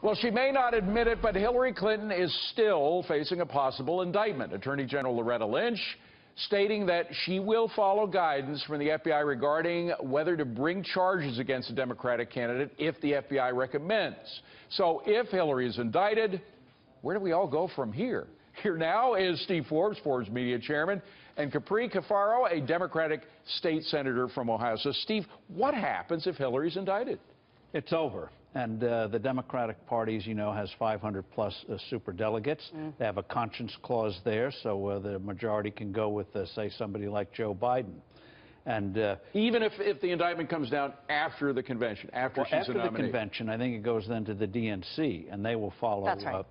Well, she may not admit it, but Hillary Clinton is still facing a possible indictment. Attorney General Loretta Lynch stating that she will follow guidance from the FBI regarding whether to bring charges against a Democratic candidate if the FBI recommends. So if Hillary is indicted, where do we all go from here? Here now is Steve Forbes, Forbes media chairman, and Capri Cafaro, a Democratic state senator from Ohio. So, Steve, what happens if Hillary's indicted? It's over. And the Democratic Party, as you know, has 500-plus superdelegates. They have a conscience clause there, so the majority can go with, say, somebody like Joe Biden. And even if the indictment comes down after the convention, after she's a nominee? After the convention, I think it goes then to the DNC, and they will follow. That's right.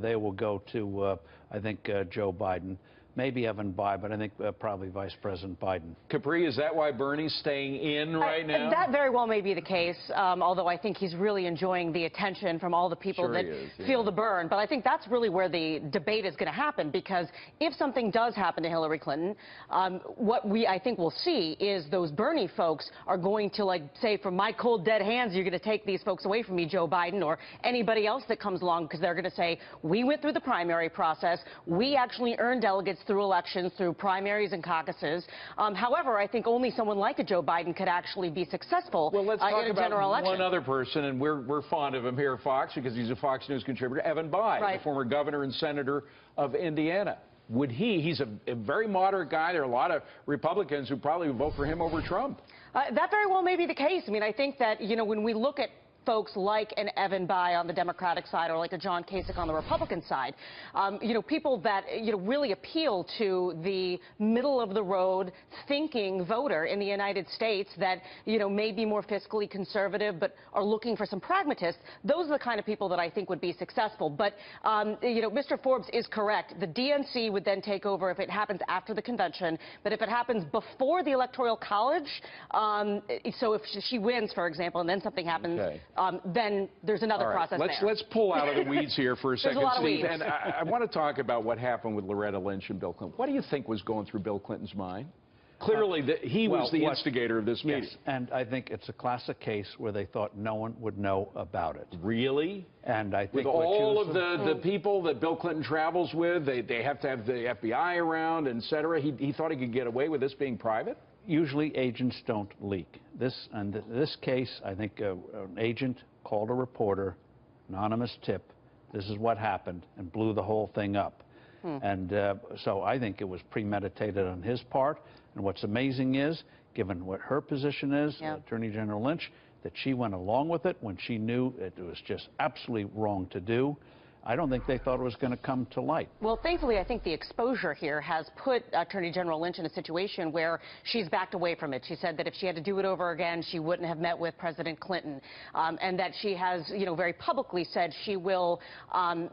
They will go to, I think, Joe Biden. Maybe Evan Bayh, but I think probably Vice President Biden. Capri, is that why Bernie's staying in right now? That very well may be the case, although I think he's really enjoying the attention from all the people that feel the burn. But I think that's really where the debate is going to happen, because if something does happen to Hillary Clinton, what I think we'll see is those Bernie folks are going to, like, say, from my cold, dead hands, you're going to take these folks away from me, Joe Biden, or anybody else that comes along, because they're going to say, we went through the primary process. We actually earned delegates through elections, through primaries and caucuses. However, I think only someone like a Joe Biden could actually be successful in a general election. One other person, and we're fond of him here at Fox because he's a Fox News contributor, Evan Bayh, the former governor and senator of Indiana. Would he's a very moderate guy. There are a lot of Republicans who probably would vote for him over Trump. That very well may be the case. I mean, I think that, you know, when we look at folks like an Evan Bayh on the Democratic side or like a John Kasich on the Republican side, you know, people that, you know, really appeal to the middle-of-the-road thinking voter in the United States that, you know, may be more fiscally conservative but are looking for some pragmatists, those are the kind of people that I think would be successful. But, you know, Mr. Forbes is correct. The DNC would then take over if it happens after the convention, but if it happens before the Electoral College, so if she wins, for example, and then something happens, then there's another process there. Let's pull out of the weeds here for a second, There's a lot of Steve. weeds. And I want to talk about what happened with Loretta Lynch and Bill Clinton. What do you think was going through Bill Clinton's mind? Clearly, he was the instigator of this meeting. Yes, and I think it's a classic case where they thought no one would know about it. Really? And I think with all of the people that Bill Clinton travels with, they have to have the FBI around, et cetera. He thought he could get away with this being private? Usually agents don't leak. This case, I think an agent called a reporter, anonymous tip, this is what happened, and blew the whole thing up. And so I think it was premeditated on his part. And what's amazing is, given what her position is, Attorney General Lynch, that she went along with it when she knew it was just absolutely wrong to do. I don't think they thought it was going to come to light. Well, thankfully, I think the exposure here has put Attorney General Lynch in a situation where she's backed away from it. She said that if she had to do it over again, she wouldn't have met with President Clinton, and that she has, you know, very publicly said she will,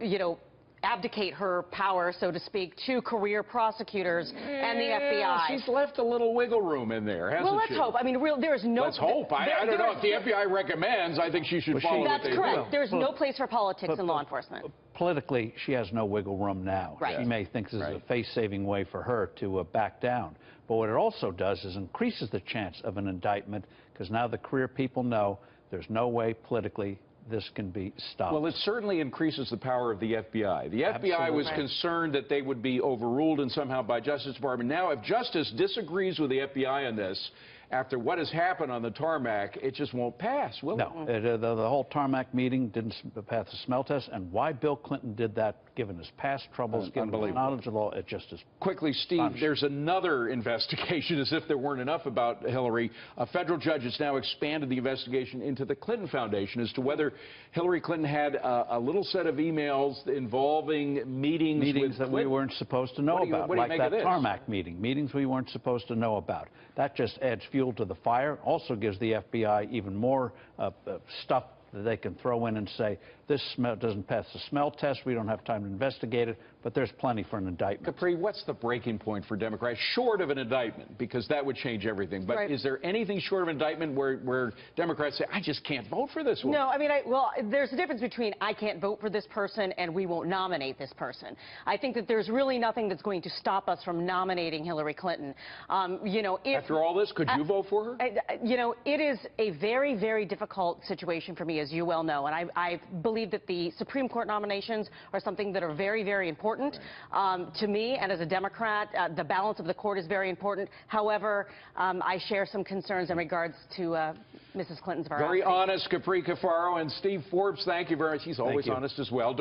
you know, abdicate her power, so to speak, to career prosecutors and the FBI. She's left a little wiggle room in there, hasn't she? Well, let's hope. I mean, there's no... Let's hope. I don't know. If the FBI recommends, I think she should follow what they do. That's correct. There's no place for politics in law enforcement. Politically, she has no wiggle room now. Right. She may think this is a face-saving way for her to back down. But what it also does is increases the chance of an indictment, because now the career people know there's no way politically this can be stopped. Well, it certainly increases the power of the FBI. The FBI was concerned that they would be overruled and somehow by Justice Department. Now, if Justice disagrees with the FBI on this, after what has happened on the tarmac, it just won't pass, will it? No, the whole tarmac meeting didn't pass the smell test, and why Bill Clinton did that, given his past troubles, given his knowledge of law, it just is... Quickly, Steve, there's another investigation, as if there weren't enough about Hillary. A federal judge has now expanded the investigation into the Clinton Foundation as to whether Hillary Clinton had a little set of emails involving meetings with that we weren't supposed to know about, like that tarmac meeting, meetings we weren't supposed to know about. That just adds fuel to the fire, also gives the FBI even more stuff that they can throw in and say, this doesn't pass the smell test, we don't have time to investigate it, but there's plenty for an indictment. Capri, what's the breaking point for Democrats, short of an indictment, because that would change everything? But Right. is there anything short of an indictment where Democrats say, I just can't vote for this one? No, I mean, well, there's a difference between I can't vote for this person and we won't nominate this person. I think that there's really nothing that's going to stop us from nominating Hillary Clinton. You know, After all this, could you vote for her? You know, it is a very, very difficult situation for me, as you well know, and I believe that the Supreme Court nominations are something that are very, very important to me, and as a Democrat, the balance of the court is very important. However, I share some concerns in regards to Mrs. Clinton's veracity. Very honest, Capri Cafaro, and Steve Forbes, thank you very much. He's always honest as well.